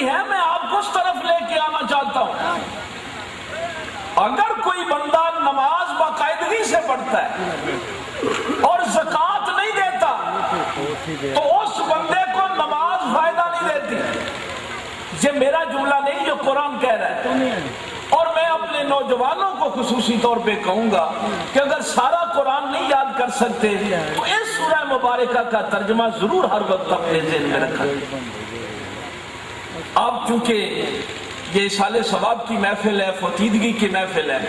رہی ہے، میں آپ کو اس طرف لے کے آنا چاہتا ہوں۔ اگر کوئی بندہ نماز باقاعدگی سے پڑھتا ہے اور زکوٰۃ نہیں دیتا تو اس بندے کو نماز فائدہ نہیں دیتی۔ یہ میرا جملہ نہیں، یہ قرآن کہہ رہا ہے۔ اور میں اپنے نوجوانوں کو خصوصی طور پہ کہوں گا کہ اگر سارا قرآن نہیں یاد کر سکتے تو اس سورہ مبارکہ کا ترجمہ ضرور ہر وقت اپنے ذہن میں رکھیں۔ اب چونکہ یہ سال ثواب کی محفل ہے، فتیدگی کی محفل ہے،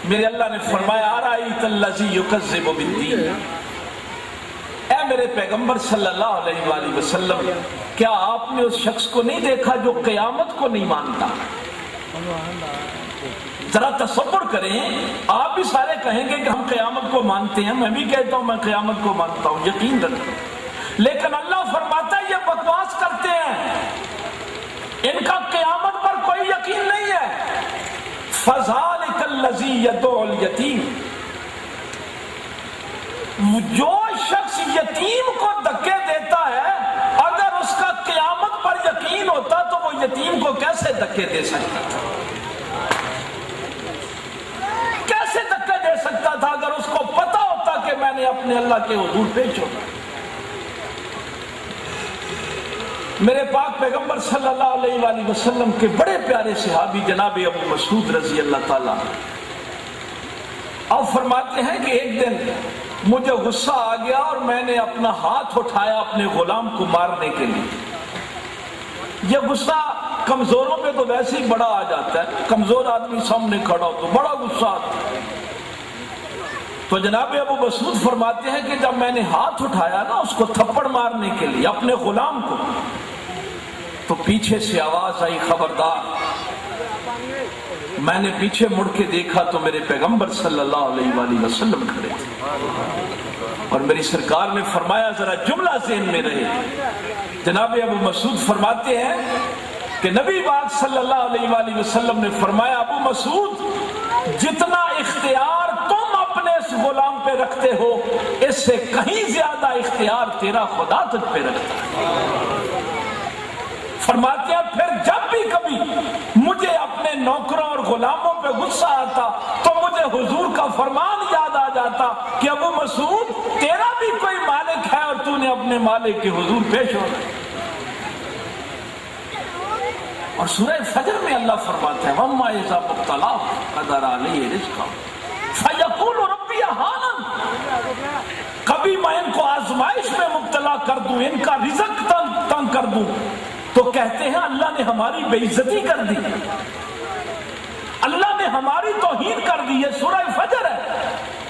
میرے اللہ نے فرمایا ارأیت الذی یکذب بالدین، اے میرے پیغمبر صلی اللہ علیہ وآلہ وسلم، کیا آپ نے اس شخص کو نہیں دیکھا جو قیامت کو نہیں مانتا؟ ذرا تصور کریں، آپ بھی سارے کہیں گے کہ ہم قیامت کو مانتے ہیں، میں بھی کہتا ہوں میں قیامت کو مانتا ہوں، یقین رکھتا ہوں، لیکن اللہ فرماتا ہے یہ بکواس کرتے ہیں، ان کا قیامت پر کوئی یقین نہیں ہے۔ فَذَلِكَ الَّذِي يَدْعُو الْيَتِيمَ، جو شخص یتیم کو دھکے دیتا ہے، اگر اس کا قیامت پر یقین ہوتا تو وہ یتیم کو کیسے دھکے دے سکتا تھا؟ کیسے دھکے دے سکتا تھا اگر اس کو پتا ہوتا کہ میں نے اپنے اللہ کے حضور پیش ہونا؟ میرے پاک پیغمبر صلی اللہ علیہ وآلہ وسلم کے بڑے پیارے صحابی جناب ابو مسعود رضی اللہ تعالیٰ اب فرماتے ہیں کہ ایک دن مجھے غصہ آ گیا اور میں نے اپنا ہاتھ اٹھایا اپنے غلام کو مارنے کے لیے۔ یہ غصہ کمزوروں پہ تو ویسے ہی بڑا آ جاتا ہے، کمزور آدمی سامنے کھڑا ہو تو بڑا غصہ آتا ہے۔ تو جناب ابو مسعود فرماتے ہیں کہ جب میں نے ہاتھ اٹھایا نا اس کو تھپڑ مارنے کے لیے اپنے غلام کو، تو پیچھے سے آواز آئی خبردار۔ میں نے پیچھے مڑ کے دیکھا تو میرے پیغمبر صلی اللہ علیہ وآلہ وسلم کھڑے تھے، اور میری سرکار نے فرمایا ذرا جملہ ذہن میں رہے، جناب ابو مسعود فرماتے ہیں کہ نبی پاک صلی اللہ علیہ وآلہ وسلم نے فرمایا ابو مسعود جتنا اختیار تم اپنے اس غلام پہ رکھتے ہو اس سے کہیں زیادہ اختیار تیرا خدا تجھ پہ رکھتا ہے۔ فرماتے ہیں پھر جب بھی کبھی مجھے اپنے نوکروں اور غلاموں پہ غصہ آتا تو مجھے حضور کا فرمان یاد آ جاتا کہ ابو مسعود تیرا بھی کوئی مالک ہے اور تو نے اپنے مالک کے حضور پیش ہونا۔ اور سورہ فجر میں اللہ فرماتا ہے وَمَّا إِذَا مُبْتَلَاهُ قَدَرَ عَلَيْهِ رِزْقَهُ فَيَقُولُ رَبِّي أَهَانَنِ، کبھی میں ان کو آزمائش میں مبتلا کر دوں، ان کا رزق تنگ کر دوں تو کہتے ہیں اللہ نے ہماری بے عزتی کر دی، اللہ نے ہماری توہین کر دی۔ یہ سورہ فجر ہے۔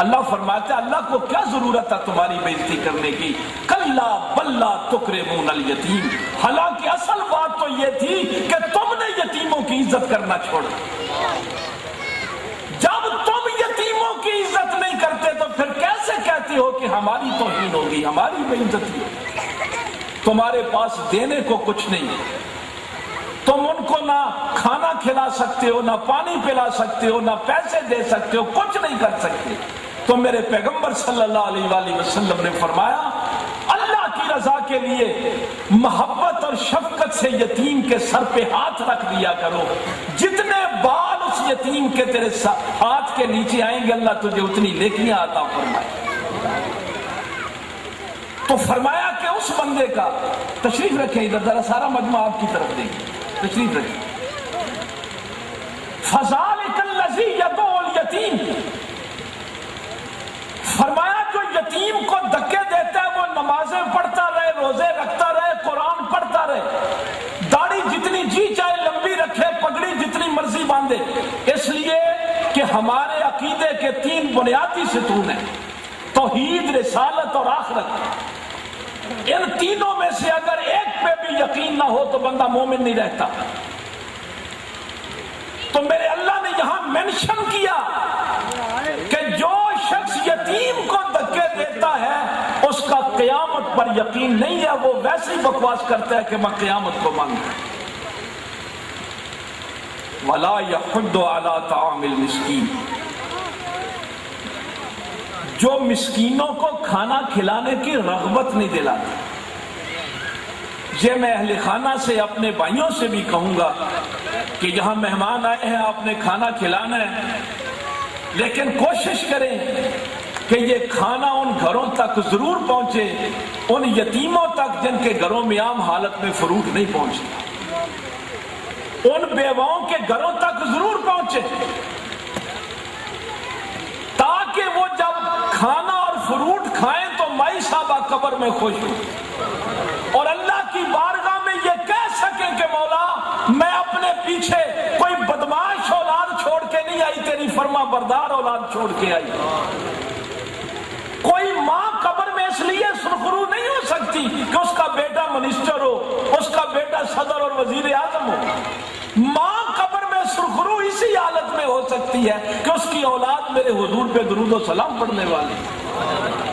اللہ فرماتا ہے اللہ کو کیا ضرورت ہے تمہاری بے عزتی کرنے کی، کلا بل لا تکرمون الیتیم، حالانکہ اصل بات تو یہ تھی کہ تم نے یتیموں کی عزت کرنا چھوڑا۔ جب تم یتیموں کی عزت نہیں کرتے تو پھر کیسے کہتے ہو کہ ہماری توہین ہوگی، ہماری بے عزتی ہوگی؟ تمہارے پاس دینے کو کچھ نہیں، تم ان کو نہ کھانا کھلا سکتے ہو، نہ پانی پلا سکتے ہو، نہ پیسے دے سکتے ہو، کچھ نہیں کر سکتے۔ تو میرے پیغمبر صلی اللہ علیہ وآلہ وسلم نے فرمایا اللہ کی رضا کے لیے محبت اور شفقت سے یتیم کے سر پہ ہاتھ رکھ دیا کرو، جتنے بال اس یتیم کے تیرے ہاتھ کے نیچے آئیں گے اللہ تجھے اتنی نیکیاں عطا فرمائے۔ تو فرمایا کہ اس بندے کا، تشریف رکھیں ادھر ذرا سارا مجمع آپ کی طرف دیکھیں، تشریف رکھیں، فَذَلِكَ الَّذِي يَدْعُو الْيَتِيمَ، فرمایا جو یتیم کو دھکے دیتا ہے وہ نمازیں پڑھتا رہے، روزے رکھتا رہے، قرآن پڑھتا رہے، داڑھی جتنی جی چاہے لمبی رکھے، پگڑی جتنی مرضی باندھے، اس لیے کہ ہمارے عقیدے کے تین بنیادی ستون ہیں، توحید، رسالت اور آخرت۔ ان تینوں میں سے اگر ایک پہ بھی یقین نہ ہو تو بندہ مومن نہیں رہتا۔ تو میرے اللہ نے یہاں مینشن کیا کہ جو شخص یتیم کو دھکے دیتا ہے اس کا قیامت پر یقین نہیں ہے، وہ ویسے ہی بکواس کرتا ہے کہ میں قیامت کو مانتا ہوں۔ وَلَا يَحُضُّ عَلَىٰ طَعَامِ الْمِسْكِينِ، جو مسکینوں کو کھانا کھلانے کی رغبت نہیں دلاتا، یہ میں اہل خانہ سے اپنے بھائیوں سے بھی کہوں گا کہ یہاں مہمان آئے ہیں، آپ نے کھانا کھلانا ہے، لیکن کوشش کریں کہ یہ کھانا ان گھروں تک ضرور پہنچے، ان یتیموں تک جن کے گھروں میں عام حالت میں فروٹ نہیں پہنچتا، ان بیواؤں کے گھروں تک ضرور پہنچے، تاکہ وہ جب کھانا اور فروٹ کھائیں تو مائی صاحبہ قبر میں خوش ہوں اور اللہ کی بارگاہ میں یہ کہہ سکیں کہ مولا میں اپنے پیچھے کوئی بدماش اولاد چھوڑ کے نہیں آئی، تیری فرما بردار اولاد چھوڑ کے آئی۔ کوئی ماں قبر میں اس لیے سرخرو نہیں ہو سکتی کہ اس کا بیٹا منسٹر ہو، اس کا بیٹا صدر اور وزیر اعظم ہو، ماں قبر میں سرخرو اسی حالت میں ہو سکتی ہے کہ اس کی اولاد میرے حضور پہ درود و سلام پڑھنے والی،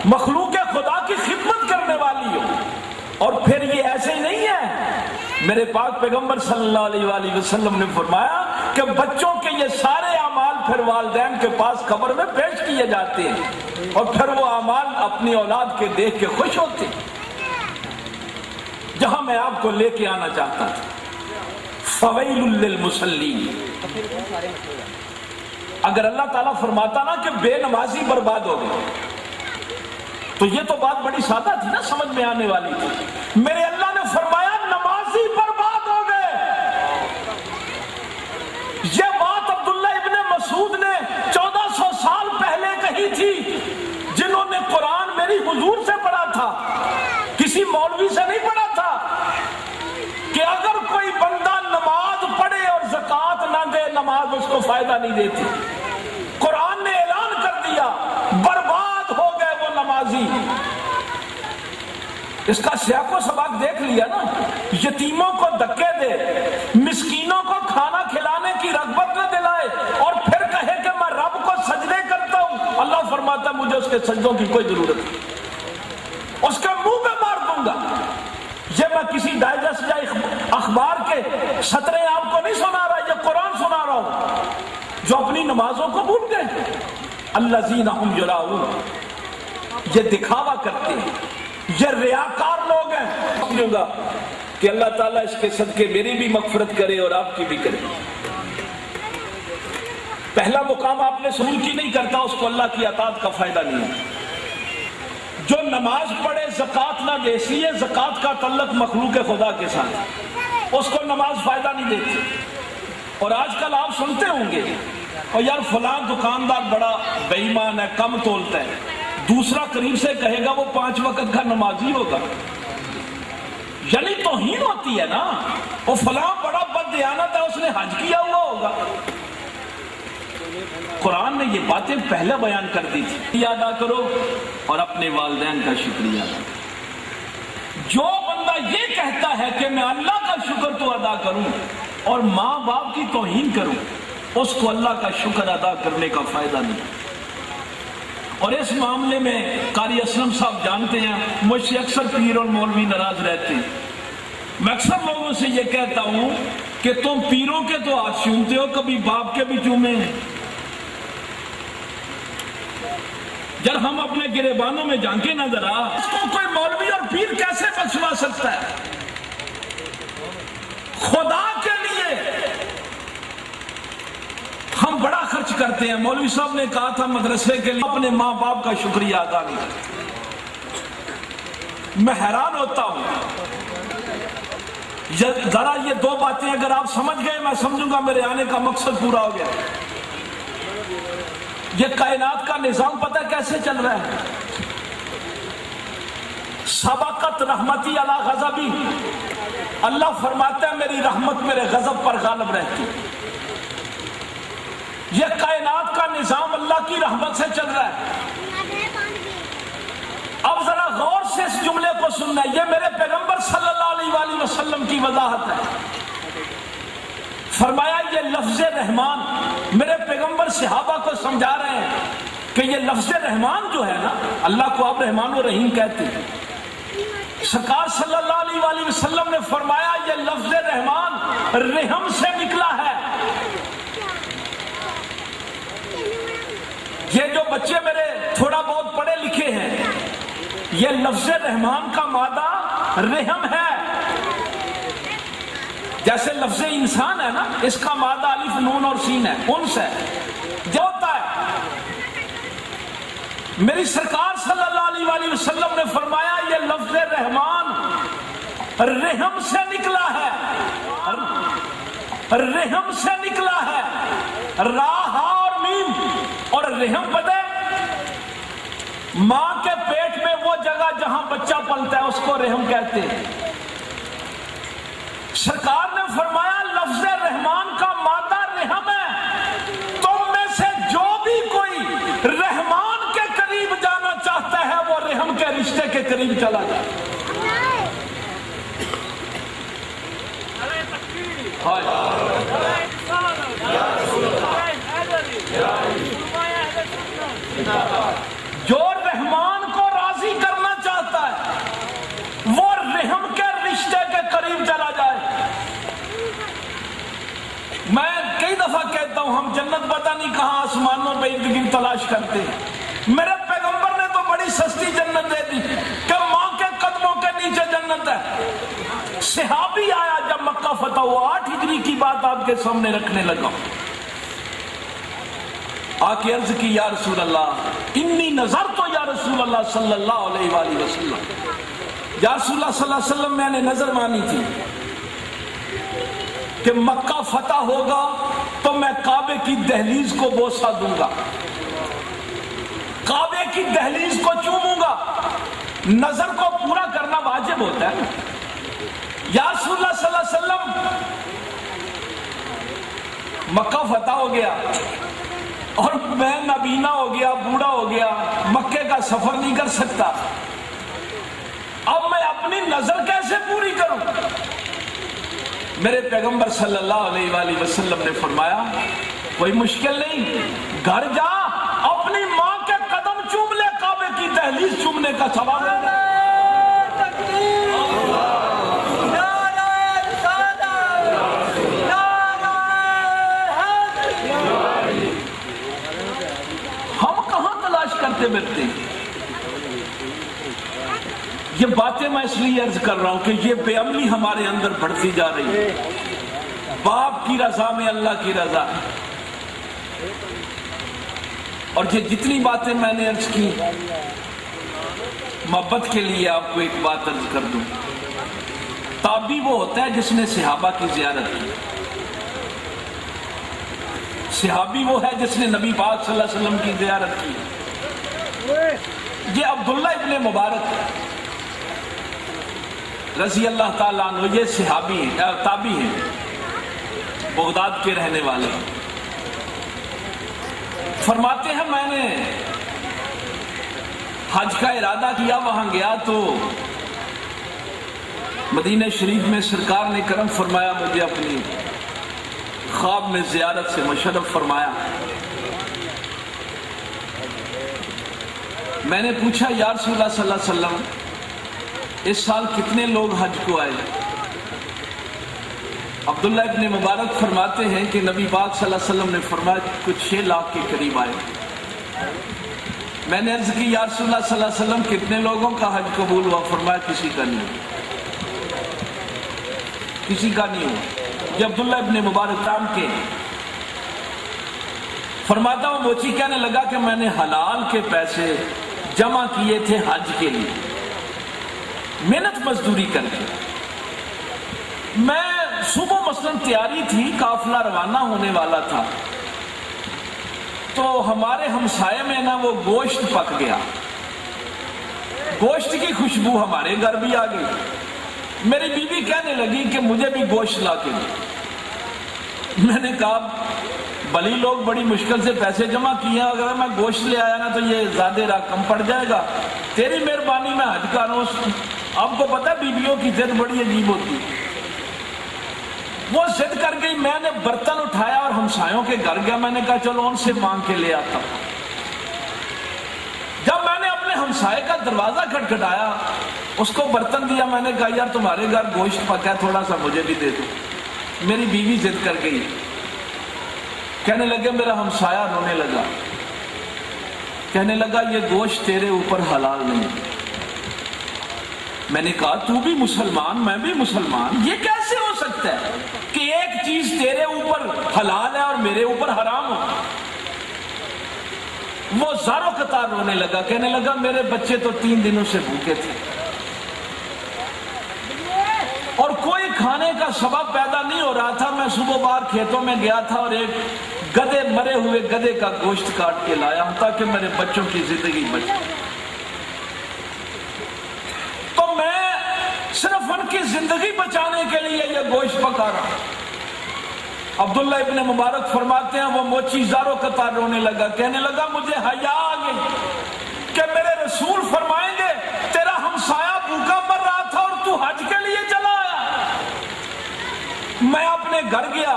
مخلوق خدا کی خدمت کرنے والی ہو۔ اور پھر یہ ایسے ہی نہیں ہے، میرے پاک پیغمبر صلی اللہ علیہ وآلہ وسلم نے فرمایا کہ بچوں کے یہ سارے اعمال پھر والدین کے پاس قبر میں پیش کیے جاتے ہیں اور پھر وہ اعمال اپنی اولاد کے دیکھ کے خوش ہوتے ہیں۔ جہاں میں آپ کو لے کے آنا چاہتا تھا، فویل للمصلین، اگر اللہ تعالیٰ فرماتا نا کہ بے نمازی برباد ہو گئے تو یہ تو بات بڑی سادہ تھی نا، سمجھ میں آنے والی تھی۔ میرے اللہ نے فرمایا نمازی برباد ہو گئے۔ یہ بات عبداللہ ابن مسعود نے 1400 سال پہلے کہی تھی، جنہوں نے قرآن میری حضور سے پڑھا تھا، کسی مولوی سے نہیں پڑھا تھا، کہ اگر کوئی بندہ نماز پڑھے اور زکوٰۃ نہ دے نماز اس کو فائدہ نہیں دیتی۔ قرآن نے اعلان کر دیا برباد ہو گئے وہ نمازی۔ اس کا سیاق و سباق دیکھ لیا نا، یتیموں کو دھکے دے، مسکینوں کو کھانا کھلانے کی رغبت نہ دلائے اور پھر کہے کہ میں رب کو سجدے کرتا ہوں، اللہ فرماتا ہے مجھے اس کے سجدوں کی کوئی ضرورت نہیں، اس کے منہ پہ مار دوں گا۔ یہ میں کسی ڈائجسٹ یا اخبار کے سطریں آپ کو نہیں سنا رہا، یہ قرآن سنا رہا ہوں، جو اپنی نمازوں کو بھول گئے۔ الذین ھم یراؤون، یہ دکھاوا کرتے ہیں، یہ ریاکار لوگ ہیں۔ سمجھوں گا کہ اللہ تعالیٰ اس کے صدقے میری بھی مغفرت کرے اور آپ کی بھی کرے۔ پہلا مقام آپ نے سلوک کی نہیں کرتا، اس کو اللہ کی اطاعت کا فائدہ نہیں ہے۔ جو نماز پڑھے زکوٰۃ نہ دے، اس لیے زکوٰۃ کا تعلق مخلوق خدا کے ساتھ، اس کو نماز فائدہ نہیں دیتی۔ اور آج کل آپ سنتے ہوں گے اور یار فلاں دکاندار بڑا بے ایمان ہے، کم تولتا ہے، دوسرا قریب سے کہے گا وہ 5 وقت کا نمازی ہوگا، یعنی توہین ہوتی ہے نا۔ وہ فلاں بڑا بددیانت ہے، اس نے حج کیا ہوا ہوگا۔ قرآن نے یہ باتیں پہلے بیان کر دی تھی، ادا کرو اور اپنے والدین کا شکریہ ادا کرو۔ جو بندہ یہ کہتا ہے کہ میں اللہ کا شکر تو ادا کروں اور ماں باپ کی توہین کروں، اس کو اللہ کا شکر ادا کرنے کا فائدہ نہیں۔ اور اس معاملے میں قاری اسلم صاحب جانتے ہیں، مجھ سے اکثر پیر اور مولوی ناراض رہتے ہیں۔ میں اکثر لوگوں سے یہ کہتا ہوں کہ تم پیروں کے تو ہاتھ چومتے ہو، کبھی باپ کے بھی چومے ہیں؟ جب ہم اپنے گریبانوں میں جھانکے نہ ذرا، اس کو کوئی مولوی اور پیر کیسے بخشوا سکتا ہے؟ خدا کے لیے ہم بڑا خرچ کرتے ہیں۔ مولوی صاحب نے کہا تھا مدرسے کے لیے اپنے ماں باپ کا شکریہ ادا نہیں کرتے۔ میں حیران ہوتا ہوں، ذرا یہ 2 باتیں اگر آپ سمجھ گئے، میں سمجھوں گا میرے آنے کا مقصد پورا ہو گیا۔ یہ کائنات کا نظام پتہ کیسے چل رہا ہے؟ سبقت رحمتی علی غضبی، اللہ فرماتا ہے میری رحمت میرے غضب پر غالب رہتی۔ یہ کائنات کا نظام اللہ کی رحمت سے چل رہا ہے۔ اب ذرا غور سے اس جملے کو سننا، یہ میرے پیغمبر صلی اللہ علیہ وآلہ وسلم کی وضاحت ہے۔ فرمایا یہ لفظ رحمان، میرے پیغمبر صحابہ کو سمجھا رہے ہیں کہ یہ لفظ رحمان جو ہے نا، اللہ کو آپ رحمان و رحیم کہتے ہیں۔ سرکار صلی اللہ علیہ وآلہ وسلم نے فرمایا یہ لفظ رحمان رحم سے نکلا ہے۔ یہ جو بچے میرے تھوڑا بہت پڑھے لکھے ہیں، یہ لفظ رحمان کا مادہ رحم ہے۔ جیسے لفظ انسان ہے نا، اس کا مادہ الف نون اور سین ہے، انس ہے، جو ہوتا ہے۔ میری سرکار صلی اللہ علیہ وآلہ وسلم نے فرمایا یہ لفظ رحمان رحم سے نکلا ہے، رحم سے نکلا ہے، راہ اور میم۔ اور رحم پتہ ہے ماں کے پیٹ میں وہ جگہ جہاں بچہ پلتا ہے اس کو رحم کہتے ہیں۔ سرکار نے فرمایا لفظ رحمان کا مادہ رحم ہے، تم میں سے جو بھی کوئی رحمان کے قریب جانا چاہتا ہے وہ رحم کے رشتے کے قریب چلا جائے۔ جو رحمان کو راضی کرنا چاہتا ہے وہ رحم کے رشتے کے قریب چلا جائے۔ میں کئی دفعہ کہتا ہوں ہم جنت پتہ نہیں کہاں آسمانوں پہ ارد گرد تلاش کرتے ہیں، میرے پیغمبر نے تو بڑی سستی جنت دے دی کہ ماں کے قدموں کے نیچے جنت ہے۔ صحابی آیا جب مکہ فتح ہوا، 8 ہجری کی بات آپ کے سامنے رکھنے لگا، آ کے عرض کی یا رسول اللہ انی نظر تو یا رسول اللہ صلی اللہ علیہ وآلہ وسلم، یا رسول اللہ صلی اللہ علیہ وسلم میں نے نظر مانی تھی کہ مکہ فتح ہوگا تو میں کعبے کی دہلیز کو بوسہ دوں گا، کعبے کی دہلیز کو چوموں گا۔ نظر کو پورا کرنا واجب ہوتا ہے۔ یا رسول اللہ صلی اللہ علیہ وسلم مکہ فتح ہو گیا اور میں نابینا ہو گیا، بوڑھا ہو گیا، مکے کا سفر نہیں کر سکتا، اب میں اپنی نظر کیسے پوری کروں؟ میرے پیغمبر صلی اللہ علیہ وآلہ وسلم نے فرمایا کوئی مشکل نہیں، گھر جا اپنی ماں کے قدم چوم لے، کعبے کی دہلیز چومنے کا ثواب ہے۔ ہم کہاں تلاش کرتے پھرتے ہیں؟ یہ باتیں میں اس لیے عرض کر رہا ہوں کہ یہ بے عملی ہمارے اندر بڑھتی جا رہی ہے۔ باپ کی رضا میں اللہ کی رضا، اور یہ جتنی باتیں میں نے عرض کی محبت کے لیے آپ کو ایک بات عرض کر دوں، تابعی وہ ہوتا ہے جس نے صحابہ کی زیارت کی، صحابی وہ ہے جس نے نبی پاک صلی اللہ علیہ وسلم کی زیارت کی۔ یہ عبداللہ ابن مبارک رضی اللہ تعالیٰ عنہ یہ صحابی ہیں، تابعی ہیں، بغداد کے رہنے والے، فرماتے ہیں میں نے حج کا ارادہ کیا، وہاں گیا تو مدینہ شریف میں سرکار نے کرم فرمایا، مجھے اپنی خواب میں زیارت سے مشرف فرمایا۔ میں نے پوچھا یا رسول اللہ صلی اللہ علیہ وسلم اس سال کتنے لوگ حج کو آئے؟ عبداللہ ابن مبارک فرماتے ہیں کہ نبی پاک صلی اللہ علیہ وسلم نے فرمایا کچھ 6 لاکھ کے قریب آئے۔ میں نے عرض کی یا رسول اللہ صلی اللہ علیہ وسلم کتنے لوگوں کا حج قبول ہوا؟ فرمایا کسی کا نہیں، کسی کا نہیں ہوا۔ یہ عبداللہ ابن مبارک رام کے فرماتا ہوں موچی کہنے لگا کہ میں نے حلال کے پیسے جمع کیے تھے حج کے لیے، محنت مزدوری کر کے۔ میں صبح مثلاً تیاری تھی، قافلہ روانہ ہونے والا تھا، تو ہمارے ہمسائے میں نا وہ گوشت پک گیا، گوشت کی خوشبو ہمارے گھر بھی آ گئی۔ میری بیوی کہنے لگی کہ مجھے بھی گوشت لا کے دے۔ میں نے کہا بلی لوگ بڑی مشکل سے پیسے جمع کیے ہیں، اگر میں گوشت لے آیا نا تو یہ زیادہ رقم پڑ جائے گا، تیری مہربانی میں حج کا رہا ہوں۔ آپ کو پتہ بیویوں کی ضد بڑی عجیب ہوتی ہے، وہ ضد کر گئی۔ میں نے برتن اٹھایا اور ہمسایوں کے گھر گیا، میں نے کہا چلو ان سے مانگ کے لے آتا۔ جب میں نے اپنے ہمسائے کا دروازہ کھٹکھٹایا، اس کو برتن دیا، میں نے کہا یار تمہارے گھر گوشت پکا ہے، تھوڑا سا مجھے بھی دے دو۔ میری بیوی ضد کر گئی، کہنے لگے، میرا ہمسایہ رونے لگا، کہنے لگا یہ گوشت تیرے اوپر حلال نہیں۔ میں نے کہا تو بھی مسلمان میں بھی مسلمان، یہ کیسے ہو سکتا ہے؟ حلال ہے اور میرے اوپر حرام ہو. وہ زاروں قطار رونے لگا, کہنے لگا میرے بچے تو 3 دنوں سے بھوکے تھے اور کوئی کھانے کا سبب پیدا نہیں ہو رہا تھا. میں صبح باہر کھیتوں میں گیا تھا اور ایک گدھے, مرے ہوئے گدھے کا گوشت کاٹ کے لایا ہوں تاکہ میرے بچوں کی زندگی بچے. تو میں صرف ان کی زندگی بچانے کے لیے یہ گوشت پکا رہا ہوں. عبداللہ ابن مبارک فرماتے ہیں وہ موچی زاروں قطار رونے لگا, کہنے لگا مجھے حیا آ گئی کہ میرے رسول فرمائیں گے تیرا ہمسایہ بھوکا مر رہا تھا اور تو حج کے لیے چلا آیا. میں اپنے گھر گیا,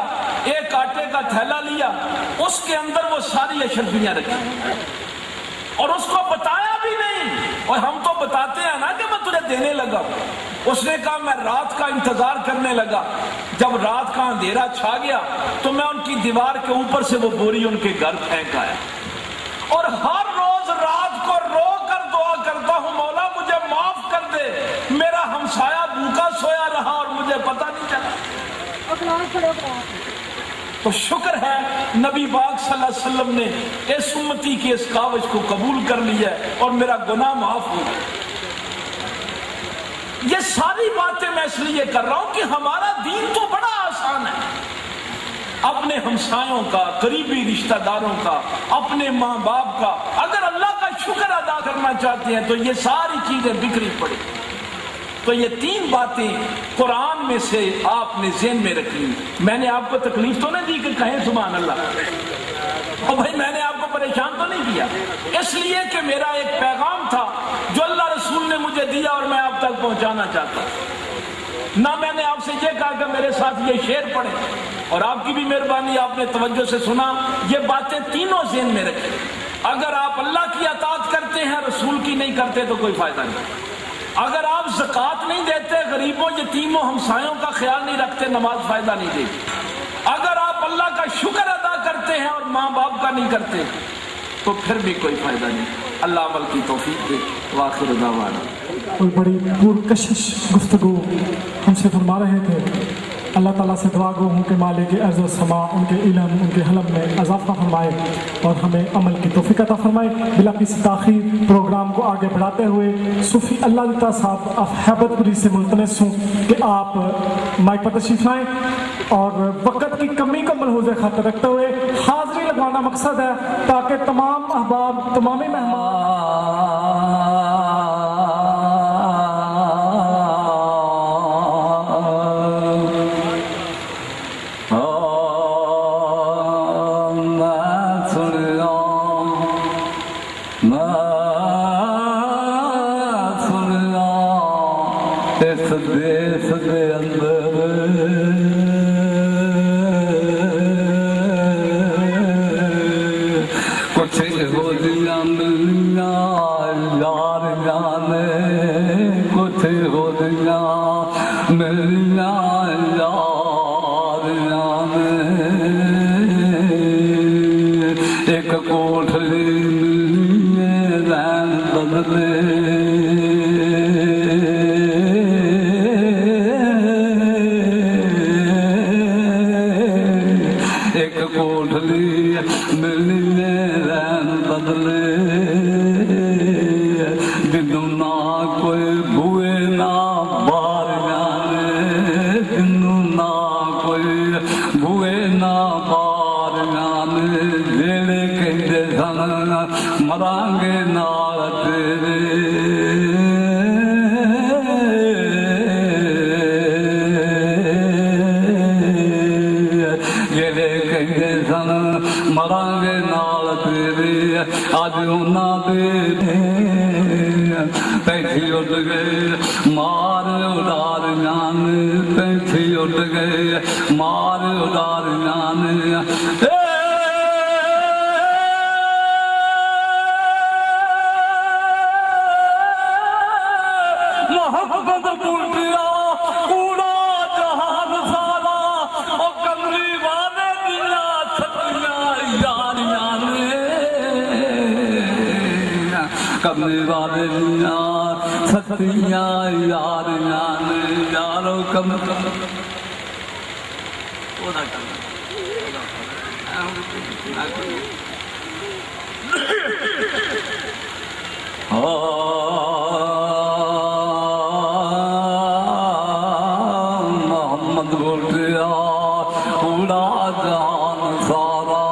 ایک آٹے کا تھیلا لیا, اس کے اندر وہ ساری اشرفیاں رکھی اور اس کو بتایا بھی نہیں. اور ہم تو بتاتے ہیں نا کہ میں تجھے دینے لگا. اس نے کہا میں رات کا انتظار کرنے لگا. جب رات کا اندھیرا چھا گیا تو میں ان کی دیوار کے اوپر سے وہ بوری ان کے گھر پھینک آیا اور ہر روز رات کو رو کر دعا کرتا ہوں مولا مجھے معاف کر دے, میرا ہمسایہ بھوکا سویا رہا اور مجھے پتہ نہیں چلا. تو شکر ہے نبی پاک صلی اللہ علیہ وسلم نے اس امتی کی اس کاوش کو قبول کر لیا اور میرا گناہ معاف ہو گیا. یہ ساری باتیں میں اس لیے کر رہا ہوں کہ ہمارا دین تو بڑا آسان ہے. اپنے ہمسایوں کا, قریبی رشتہ داروں کا, اپنے ماں باپ کا اگر اللہ کا شکر ادا کرنا چاہتے ہیں تو یہ ساری چیزیں بکھری پڑی. تو یہ 3 باتیں قرآن میں سے آپ نے ذہن میں رکھی. میں نے آپ کو تکلیف تو نہیں دی کہ کہیں سبحان اللہ, اور بھائی میں نے آپ کو پریشان تو نہیں کیا, اس لیے کہ میرا ایک پیغام تھا جو اللہ رسول نے مجھے دیا اور میں آپ تک پہنچانا چاہتا. نہ میں نے آپ سے یہ کہا کہ میرے ساتھ یہ شعر پڑھیں, اور آپ کی بھی مہربانی آپ نے توجہ سے سنا. یہ باتیں تینوں ذہن میں رکھیں. اگر آپ اللہ کی اطاعت کرتے ہیں رسول کی نہیں کرتے تو کوئی فائدہ نہیں. اگر آپ زکوٰۃ نہیں دیتے, غریبوں یتیموں ہمسایوں کا خیال نہیں رکھتے, نماز فائدہ نہیں دے گی. اگر آپ اللہ کا شکر ادا کرتے ہیں اور ماں باپ کا نہیں کرتے تو پھر بھی کوئی فائدہ نہیں. اللہ عمل کی توفیق دے. وآخر دعوانا. اور بڑی پرکشش گفتگو ہم سے فرما رہے تھے. اللہ تعالیٰ سے دعا گو ہوں کہ مالک ارض و سما ان کے علم, ان کے حلم میں اضافہ فرمائے اور ہمیں عمل کی توفیق عطا فرمائے. بلا کسی تاخیر پروگرام کو آگے بڑھاتے ہوئے صوفی اللہ دیتا صاحب آپ حیبت پوری سے ملتمس ہوں کہ آپ مائک پر تشریف لائیں اور وقت کی کمی کو ملحوظ خاطر رکھتے ہوئے حاضری لگوانا مقصد ہے تاکہ تمام احباب, تمام مہمان محمد بولیا پورا جان سارا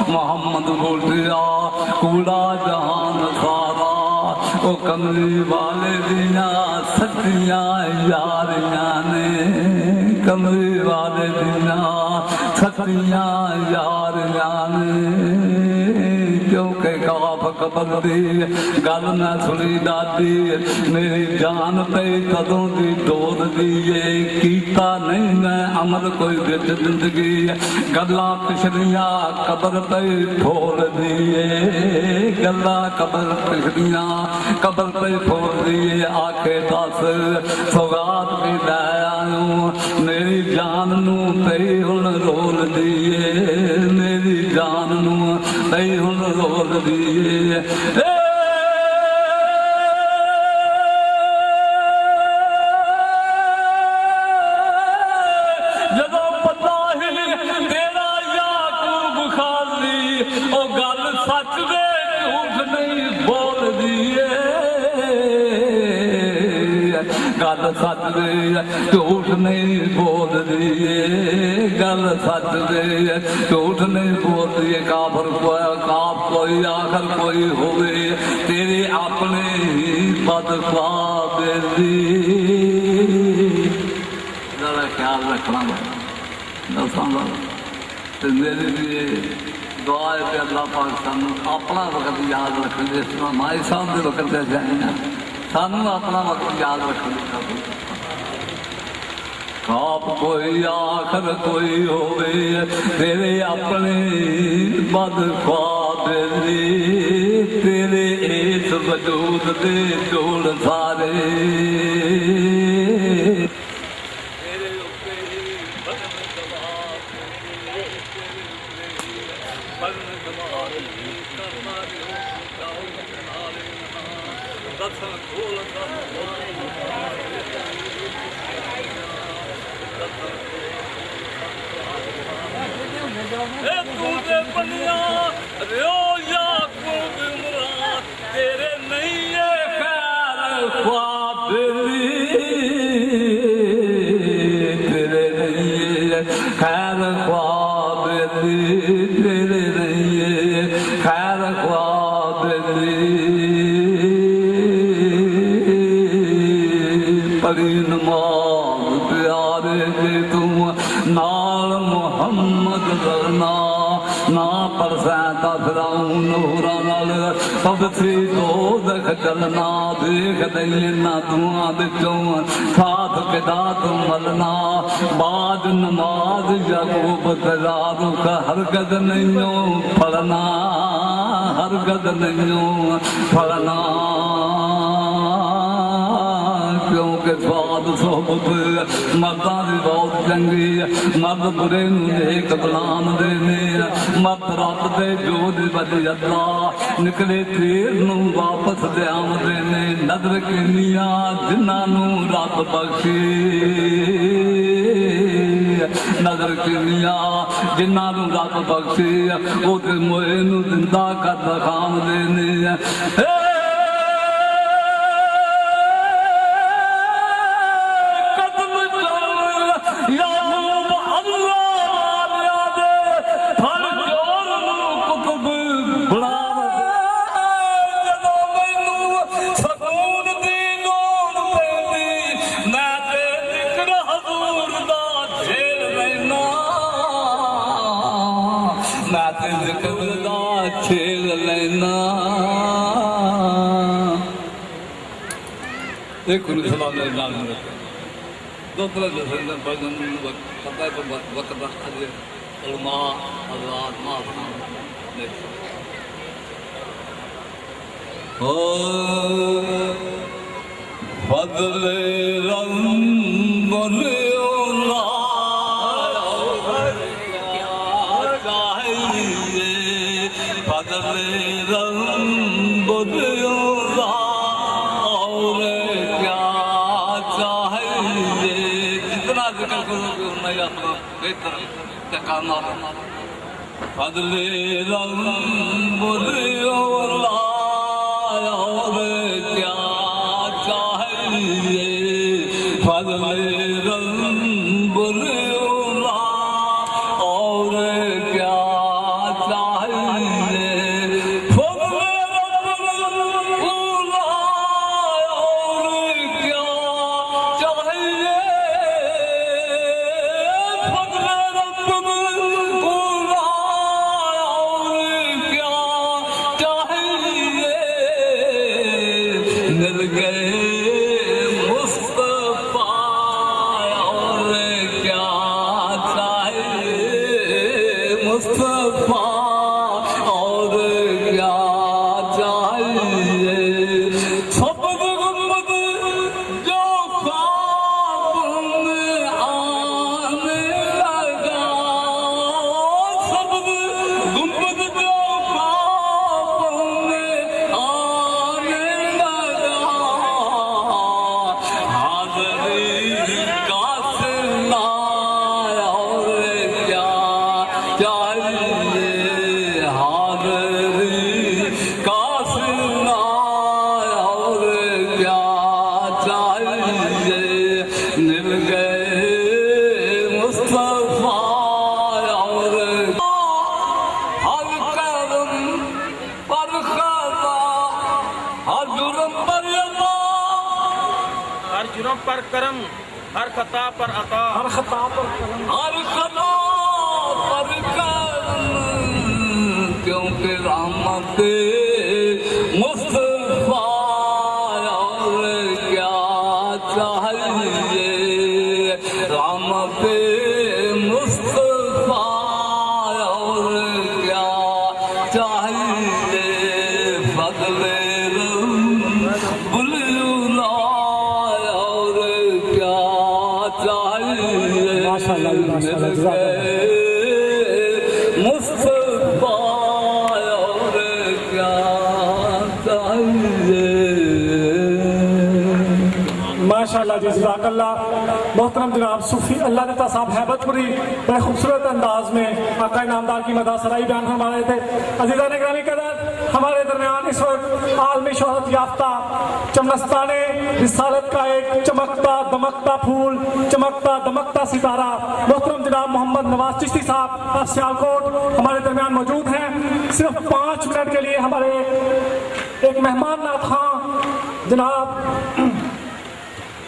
محمد بولیا پورا جان سارا وہ کملی والے دیا سچیاں یاریاں نے کملی والے دیا سچیاں یاریاں نے کیونکہ کاف قبر دی گل نہ سنی دادی میری جان پہ کدوں دی ڈور دیے کیتا نہیں میں عمل کوئی بچ زندگی گلاں پچھلیاں قبر پہ پھوڑ دیے گلاں قبر پچھلیاں قبر پہ پھوڑ دیے آکے دس سوگات بھی لے آئوں میری جان نو پہ ہن رول دیے میری جان نو پہ ہن رول دیے جدو پتا ہی تیرا یعقوب خالی او گل سچ دے جھوٹ نہیں بول دیے گل سچ دے جھوٹ نہیں بول دیے گل سچ دے جھوٹ نہیں بول دیے کافر کوئی آخر کوئی ہوئے تیرے اپنے ہی بدخواہ دی ذرا خیال رکھنا دساں میرے لیے دعا ہے کہ اللہ پاک سانو اپنا وقت یاد رکھنے جس طرح مائی صاحب کے وقت سے جائیں سانو اپنا وقت یاد رکھنے کا خواب کوئی آخر کوئی ہوئے تیرے اپنے بدخواہ دی تیرے اس وجود دے جوڑ سارے تیرے نہیں ہے خیر خواب تیرے نہیں خیر خواب تیرے نہیں خیر خواب پڑی نماز پیارے دے تم نال محمد کرنا نہ پرسینتا فراؤن نورا نال سب سی دوزخ چلنا دیکھ دیں نہ دعا بچوں ساتھ کدا تم ملنا بعد نماز یعقوب تجارو کا ہرگز نہیں پڑھنا ہرگز نہیں پڑھنا کیونکہ سواد صحبت مرداں دی بہت چنگی مرد برے نو نیک بلان دینے مرد رب دے جو دی وجہ اللہ نکلے تیر نو واپس دے آم دینے نظر کنیاں جنہاں نو رب بخشی نظر کنیاں جنہاں نو رب بخشی او دے موئے نو زندہ کر دکھام دینے چھیل لینا ایک خلو سلام علیہ نام رکھتے دو طرح جیسے بجن پتہ ہے وقت رکھا جائے علماء حضرات معافان فضل رنگ اللہ فضل رنگ اللہ بہتر ٹھکانا فضل رب اولا اور کیا چاہیے فضل رب اولا اور کیا چاہیے فضل رب اولا اور کیا چاہیے فضل رب اولا اور کیا چاہیے مل گئے مصطفیٰ اور کیا چاہیے مصطفیٰ اور کیا چاہیے سبز گنبد جو خواب میں آنے لگا سبز گنبد جو خواب میں آنے لگا حاضری کا سلا اور کیا چاہیے حاضری کا سلا اور کیا چاہیے مل گئے مصطفیٰ اور ہر کرم پر خطا ہر جرم پر عطا ہر جرم پر کرم ہر خطا پر عطا ہر خطا پر قلم ہر خطا پر کرم کیونکہ رحمت مصطفیٰ اور کیا چاہیے رحمت مصطفیٰ اور کیا چاہیے فضل رب اولا اور کیا چاہیے ماشاءاللہ، ماشاءاللہ، جزاک اللہ۔ مصطفیٰ اور کیا چاہیے ماشاءاللہ جی، جزاک اللہ۔ محترم جناب صوفی اللہ دتا صاحب ہیبت پوری بڑے خوبصورت انداز میں آقا نامدار کی مدح سرائی بیان فرما رہے تھے۔ عزیزان گرامی قدر ہمارے درمیان اس وقت عالمی شہرت یافتہ چمنستان رسالت کا ایک چمکتا دمکتا پھول، چمکتا دمکتا ستارہ محترم جناب محمد نواز چشتی صاحب سیالکوٹ ہمارے درمیان موجود ہیں۔ صرف 5 منٹ کے لیے ہمارے ایک مہمان نات خواں جناب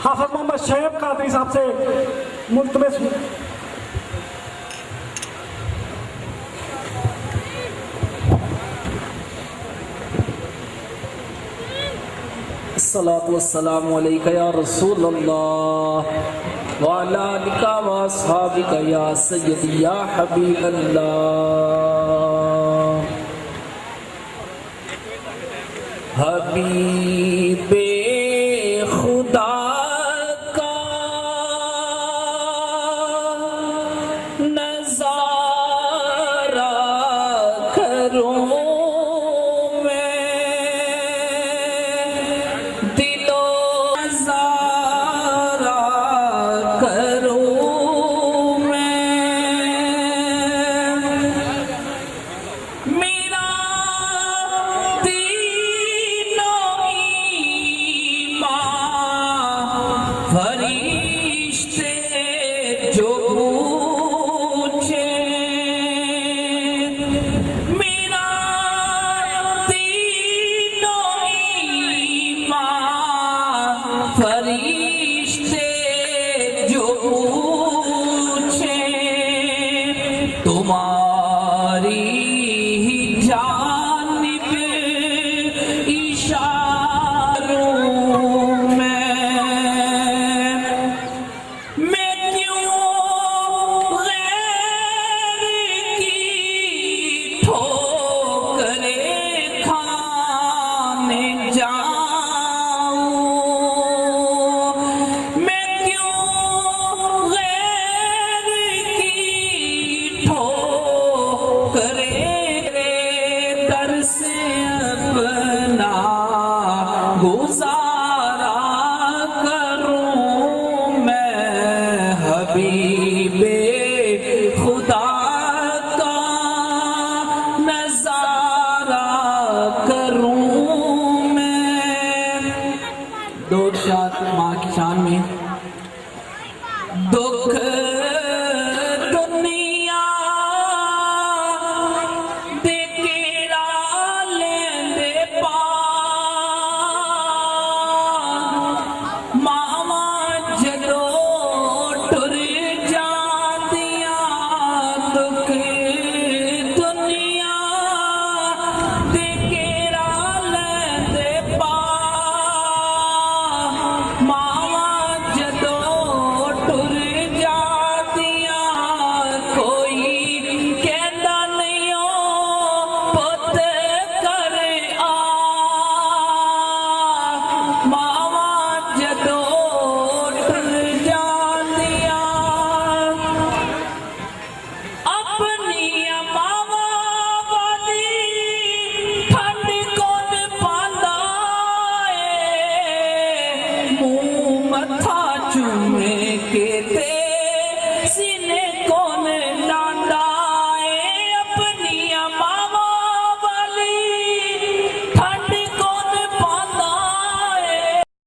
حافظ محمد شعیب قادری صاحب سے ملتمس الصلاة والسلام علیکہ یا رسول اللہ وعلا آلکہ واصحابکہ یا سیدی یا حبیب اللہ حبیب خدا کا نظارہ کروں تمہاری ہی جانب اشاروں میں کیوں غیر کی ٹھوکریں کھانے جاؤں میں کیوں غیر کی ٹھوکریں در سے اپنا گزار